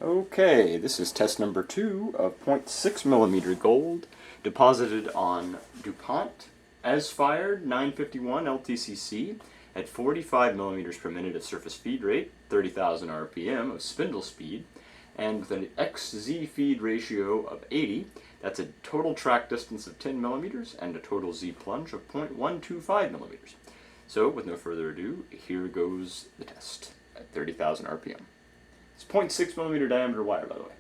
Okay, this is test number 2 of 0.6mm gold deposited on DuPont as fired 951 LTCC at 45mm per minute of surface feed rate, 30,000 RPM of spindle speed, and with an XZ feed ratio of 80. That's a total track distance of 10mm and a total Z plunge of 0.125mm. So, with no further ado, here goes the test at 30,000 RPM. It's 0.6mm diameter wire, by the way.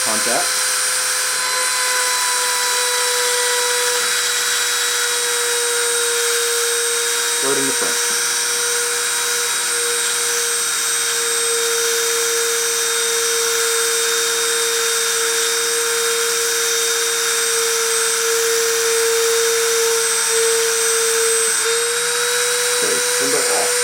Contact. Starting the front. Spindle off.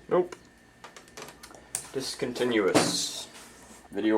Nope. Discontinuous. Video